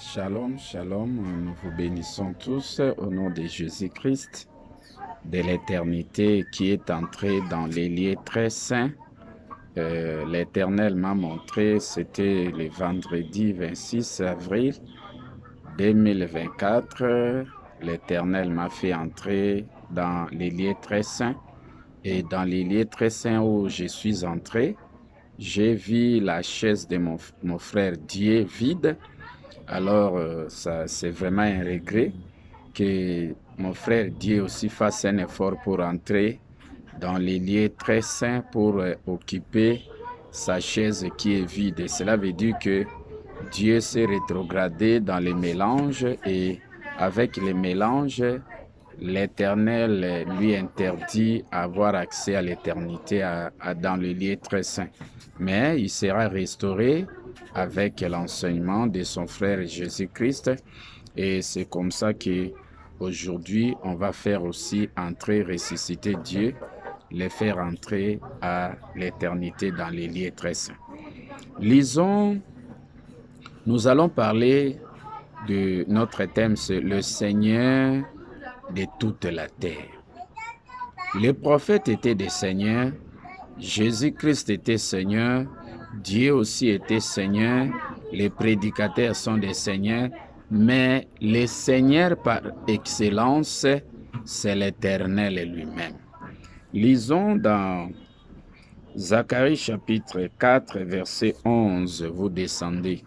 Shalom, shalom, nous vous bénissons tous au nom de Jésus-Christ, de l'éternité qui est entré dans les lieux très saints. L'Éternel m'a montré, c'était le vendredi 26 avril 2024, l'Éternel m'a fait entrer dans les lieux très saints. Et dans les lieux très saints où je suis entré, j'ai vu la chaise de mon frère Dieu vide. Alors, ça, c'est vraiment un regret que mon frère Dieu aussi fasse un effort pour entrer dans les lieux très saints pour occuper sa chaise qui est vide. Et cela veut dire que Dieu s'est rétrogradé dans les mélanges et avec les mélanges, l'Éternel lui interdit avoir accès à l'éternité dans le lieu très saint. Mais il sera restauré avec l'enseignement de son frère Jésus-Christ. Et c'est comme ça qu'aujourd'hui, on va faire aussi entrer, ressusciter Dieu, les faire entrer à l'éternité dans les lieux très saints. Lisons, nous allons parler de notre thème, c'est le Seigneur de toute la terre. Les prophètes étaient des seigneurs, Jésus-Christ était Seigneur, Dieu aussi était Seigneur, les prédicateurs sont des seigneurs, mais le Seigneur par excellence, c'est l'Éternel lui-même. Lisons dans Zacharie chapitre 4, verset 11, vous descendez.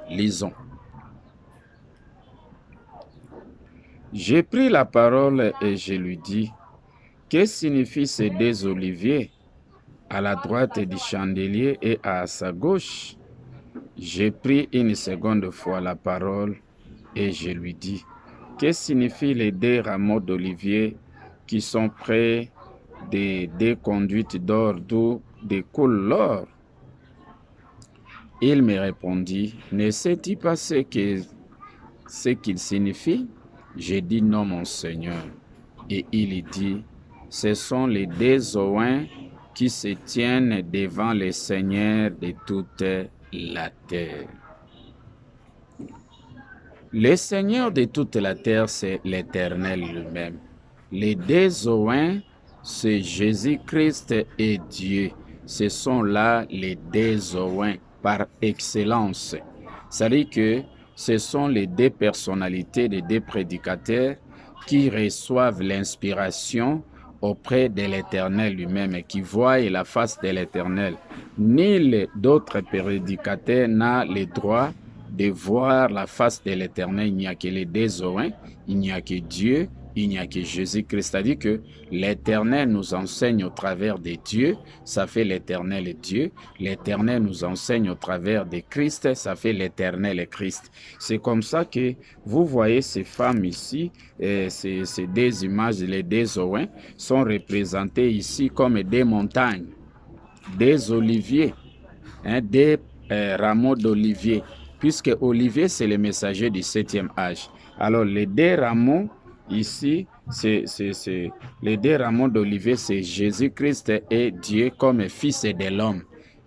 Lisons. J'ai pris la parole et je lui dis, que signifient ces deux oliviers à la droite du chandelier et à sa gauche? J'ai pris une seconde fois la parole et je lui dis, que signifient les deux rameaux d'olivier qui sont près des deux conduites d'or d'où découle l'or? Il me répondit, ne sais-tu pas ce qu'il signifie? J'ai dit non, mon Seigneur. Et il dit, ce sont les deux oins qui se tiennent devant le Seigneur de toute la terre. Le Seigneur de toute la terre, c'est l'Éternel lui-même. Les deux oins, c'est Jésus-Christ et Dieu. Ce sont là les deux oins par excellence. C'est-à-dire que ce sont les deux personnalités des deux prédicateurs qui reçoivent l'inspiration auprès de l'Éternel lui-même et qui voient la face de l'Éternel. Nul d'autre prédicateur n'a le droit de voir la face de l'Éternel. Il n'y a que les deux oins, il n'y a que Dieu, il n'y a que Jésus-Christ. C'est-à-dire que l'Éternel nous enseigne au travers de Dieu, ça fait l'Éternel Dieu. L'Éternel nous enseigne au travers de Christ, ça fait l'Éternel Christ. C'est comme ça que vous voyez ces femmes ici, ces deux images, les deux oins, sont représentées ici comme des montagnes, des oliviers, des rameaux d'olivier, puisque olivier, c'est le messager du 7e âge. Alors, les deux rameaux, ici, les deux rameaux d'olivier, c'est Jésus-Christ et Dieu comme fils de l'homme.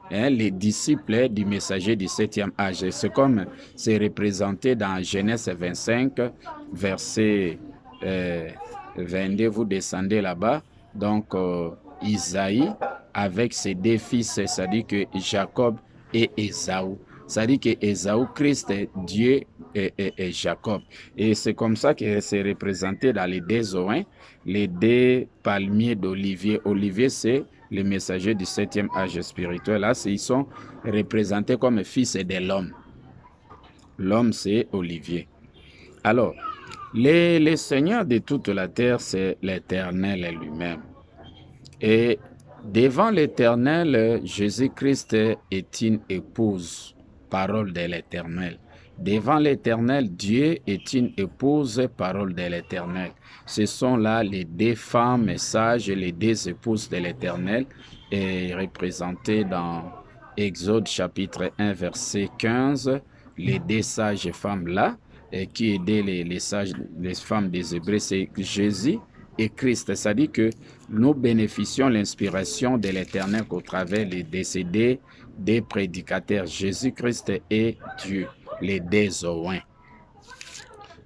Les disciples du messager du 7e âge. C'est comme c'est représenté dans Genèse 25, verset 22, vous descendez là-bas. Donc, Isaïe, avec ses deux fils, c'est-à-dire que Jacob et Ésaü. C'est-à-dire que Ésaü, Christ, Dieu et Jacob. Et c'est comme ça que c'est représenté dans les deux oins, les deux palmiers d'olivier. Olivier, c'est les messagers du 7e âge spirituel. Là, ils sont représentés comme fils de l'homme. L'homme, c'est Olivier. Alors, les seigneurs de toute la terre, c'est l'Éternel lui-même. Et devant l'Éternel, Jésus-Christ est une épouse, parole de l'Éternel. Devant l'Éternel, Dieu est une épouse, parole de l'Éternel. Ce sont là les deux femmes sages, les deux épouses de l'Éternel, représentées dans Exode chapitre 1, verset 15. Les deux sages femmes là, qui aidaient les femmes des Hébreux, c'est Jésus et Christ. C'est-à-dire que nous bénéficions l'inspiration de l'Éternel qu'au travers des décédés des prédicateurs Jésus-Christ et Dieu. les deux Zoïns,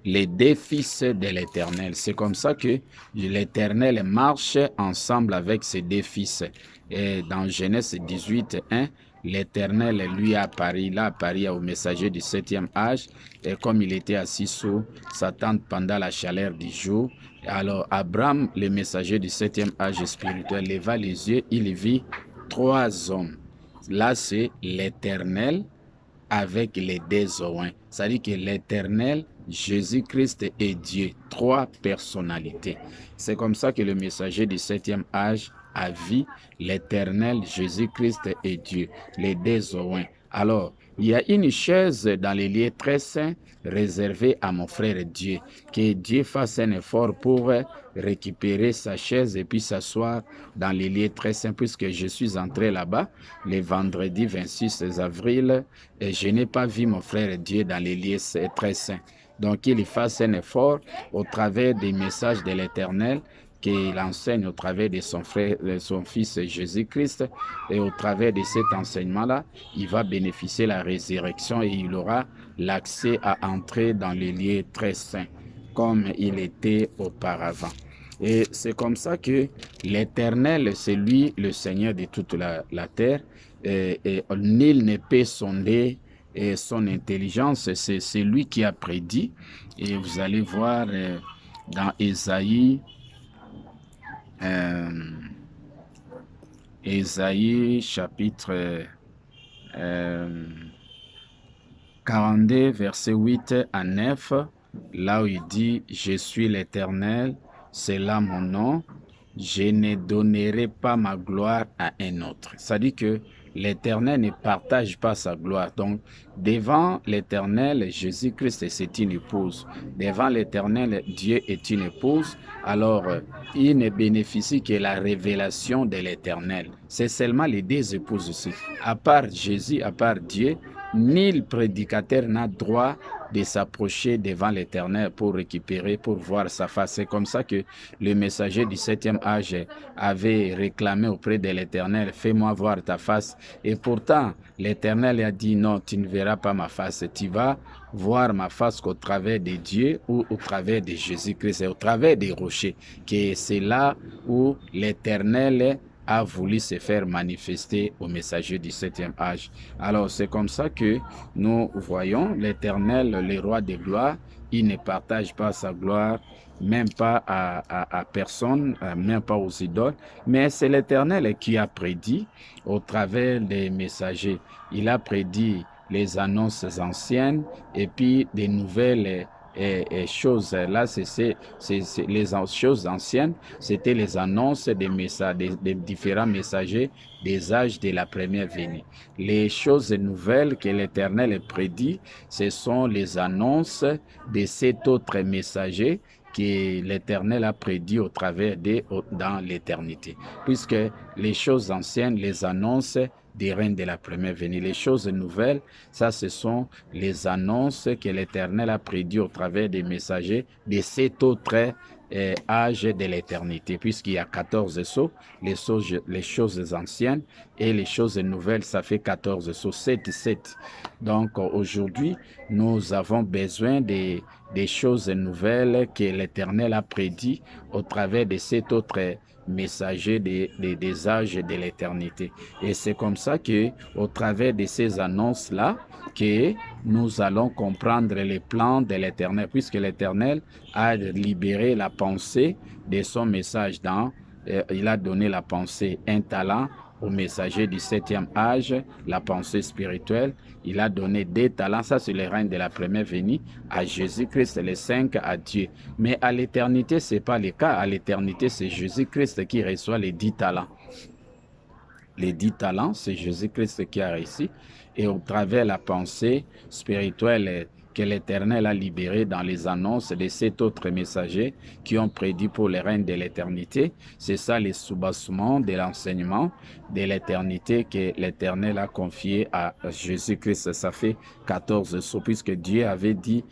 les deux fils de l'Éternel. C'est comme ça que l'Éternel marche ensemble avec ses deux fils. Et dans Genèse 18, 1, l'Éternel lui a apparu, il a apparu au messager du 7e âge, et comme il était assis sous sa tente pendant la chaleur du jour, alors Abraham, le messager du 7e âge spirituel, leva les yeux, il vit 3 hommes. Là, c'est l'Éternel avec les deux Zoïns. C'est-à-dire que l'Éternel, Jésus-Christ et Dieu, 3 personnalités. C'est comme ça que le messager du 7e âge a vu l'Éternel, Jésus-Christ et Dieu, les deux Zoïns. Alors, il y a une chaise dans les lieux très saints réservée à mon frère Dieu. Que Dieu fasse un effort pour récupérer sa chaise et puis s'asseoir dans les lieux très saints, puisque je suis entré là-bas le vendredi 26 avril et je n'ai pas vu mon frère Dieu dans les lieux très saints. Donc, qu'il fasse un effort au travers des messages de l'Éternel qu'il enseigne au travers de son frère, de son fils Jésus-Christ, et au travers de cet enseignement-là, il va bénéficier de la résurrection et il aura l'accès à entrer dans les lieux très saints, comme il était auparavant. Et c'est comme ça que l'Éternel, c'est lui le Seigneur de toute la terre, et nul ne peut sonder et son intelligence, c'est lui qui a prédit. Et vous allez voir dans Ésaïe, chapitre 42, verset 8 à 9, là où il dit « Je suis l'Éternel, c'est là mon nom, je ne donnerai pas ma gloire à un autre. » Ça dit que l'Éternel ne partage pas sa gloire. Donc, devant l'Éternel, Jésus-Christ, c'est une épouse. Devant l'Éternel, Dieu est une épouse. Alors, il ne bénéficie que la révélation de l'Éternel. C'est seulement les deux épouses ici. À part Jésus, à part Dieu, nul prédicateur n'a droit de s'approcher devant l'Éternel pour récupérer, pour voir sa face. C'est comme ça que le messager du 7e âge avait réclamé auprès de l'Éternel, « Fais-moi voir ta face. » Et pourtant, l'Éternel a dit, « Non, tu ne verras pas ma face. Tu vas voir ma face qu'au travers de Dieu ou au travers de Jésus-Christ, et au travers des rochers. » Que c'est là où l'Éternel a voulu se faire manifester au messager du 7e âge. Alors, c'est comme ça que nous voyons l'Éternel, le roi de gloire, il ne partage pas sa gloire, même pas à personne, même pas aux idoles, mais c'est l'Éternel qui a prédit au travers des messagers. Il a prédit les annonces anciennes et puis des nouvelles choses. Là, les choses anciennes, c'était les annonces des messages, des différents messagers des âges de la première venue. Les choses nouvelles que l'Éternel prédit, ce sont les annonces de cet autre messager que l'Éternel a prédit au travers dans l'éternité. Puisque les choses anciennes, les annonces des règnes de la première venue. Les choses nouvelles, ça, ce sont les annonces que l'Éternel a prédit au travers des messagers de cet autre âge de l'éternité, puisqu'il y a 14 sceaux, les choses anciennes et les choses nouvelles, ça fait 14 sceaux, 7. Donc aujourd'hui, nous avons besoin des choses nouvelles que l'Éternel a prédit au travers de cet autre messager des âges de l'éternité. Et c'est comme ça que, au travers de ces annonces-là, que nous allons comprendre les plans de l'Éternel, puisque l'Éternel a libéré la pensée de son message il a donné la pensée, un talent au messager du 7e âge, la pensée spirituelle. Il a donné 2 talents, ça c'est le règne de la première venue, à Jésus-Christ, les 5 à Dieu. Mais à l'éternité, ce n'est pas le cas. À l'éternité, c'est Jésus-Christ qui reçoit les 10 talents. Les 10 talents, c'est Jésus-Christ qui a réussi. Et au travers de la pensée spirituelle que l'Éternel a libérée dans les annonces de 7 autres messagers qui ont prédit pour le règne de l'éternité, c'est ça les soubassements de l'enseignement de l'éternité que l'Éternel a confié à Jésus-Christ. Ça fait 14 sceaux, puisque Dieu avait dit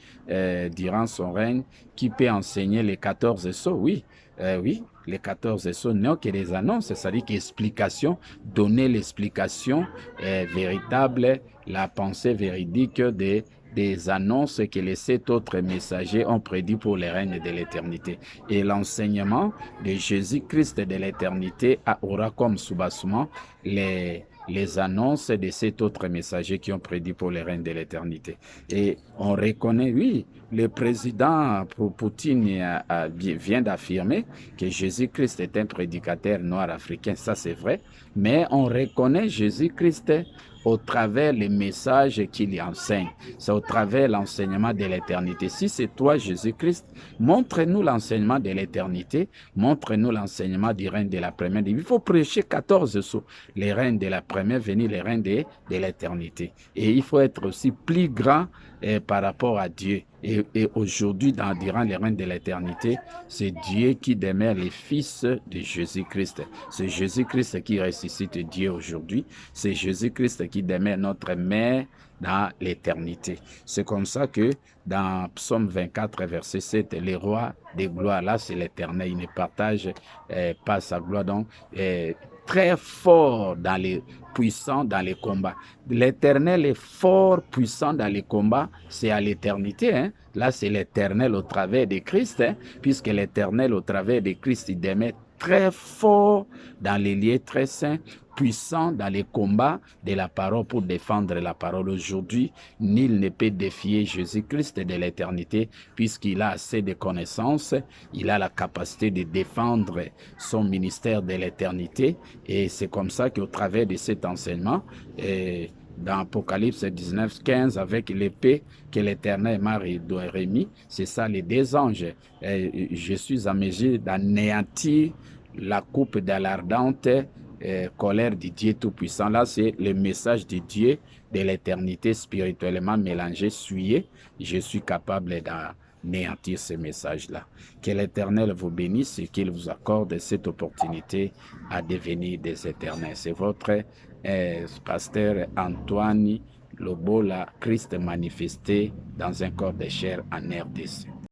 durant son règne, qui peut enseigner les 14 sceaux? Oui, oui. Les 14 sceaux n'ont que des annonces, c'est-à-dire qu'explication, donner l'explication véritable, la pensée véridique de des annonces que les 7 autres messagers ont prédit pour le règne de l'éternité. Et l'enseignement de Jésus-Christ de l'éternité aura comme soubassement les annonces de 7 autres messagers qui ont prédit pour le règne de l'éternité. Et on reconnaît, oui, le président Poutine vient d'affirmer que Jésus-Christ est un prédicateur noir africain, ça c'est vrai, mais on reconnaît Jésus-Christ au travers les messages qu'il enseigne. C'est au travers l'enseignement de l'éternité. Si c'est toi, Jésus-Christ, montre-nous l'enseignement de l'éternité, montre-nous l'enseignement du règne de la première. Il faut prêcher 14 sous les règnes de la première venue, les règnes de l'éternité. Et il faut être aussi plus grand par rapport à Dieu. Et aujourd'hui, durant les règnes de l'éternité, c'est Dieu qui demeure les fils de Jésus-Christ. C'est Jésus-Christ qui ressuscite Dieu aujourd'hui. C'est Jésus-Christ qui demeure notre mère dans l'éternité. C'est comme ça que dans Psaume 24, verset 7, les rois des gloires, là c'est l'éternel, il ne partage pas sa gloire. Donc, très fort dans les puissants dans les combats. L'éternel est fort, puissant dans les combats, c'est à l'éternité. Hein? Là, c'est l'éternel au travers de Christ, hein? Puisque l'éternel au travers de Christ, il demeure très fort dans les lieux très saints, puissant dans les combats de la parole pour défendre la parole. Aujourd'hui, nul ne peut défier Jésus-Christ de l'éternité puisqu'il a assez de connaissances, il a la capacité de défendre son ministère de l'éternité et c'est comme ça qu'au travers de cet enseignement, dans Apocalypse 19, 15, avec l'épée que l'Éternel m'a remis, c'est ça les 2 anges. Je suis en mesure d'anéantir la coupe de l'ardente colère du Dieu Tout-Puissant. Là, c'est le message de Dieu de l'éternité spirituellement mélangé, souillé. Je suis capable d'anéantir ce message-là. Que l'Éternel vous bénisse et qu'il vous accorde cette opportunité à devenir des éternels. C'est votre pasteur Antoine Lobola, Christ manifesté dans un corps de chair en RDC.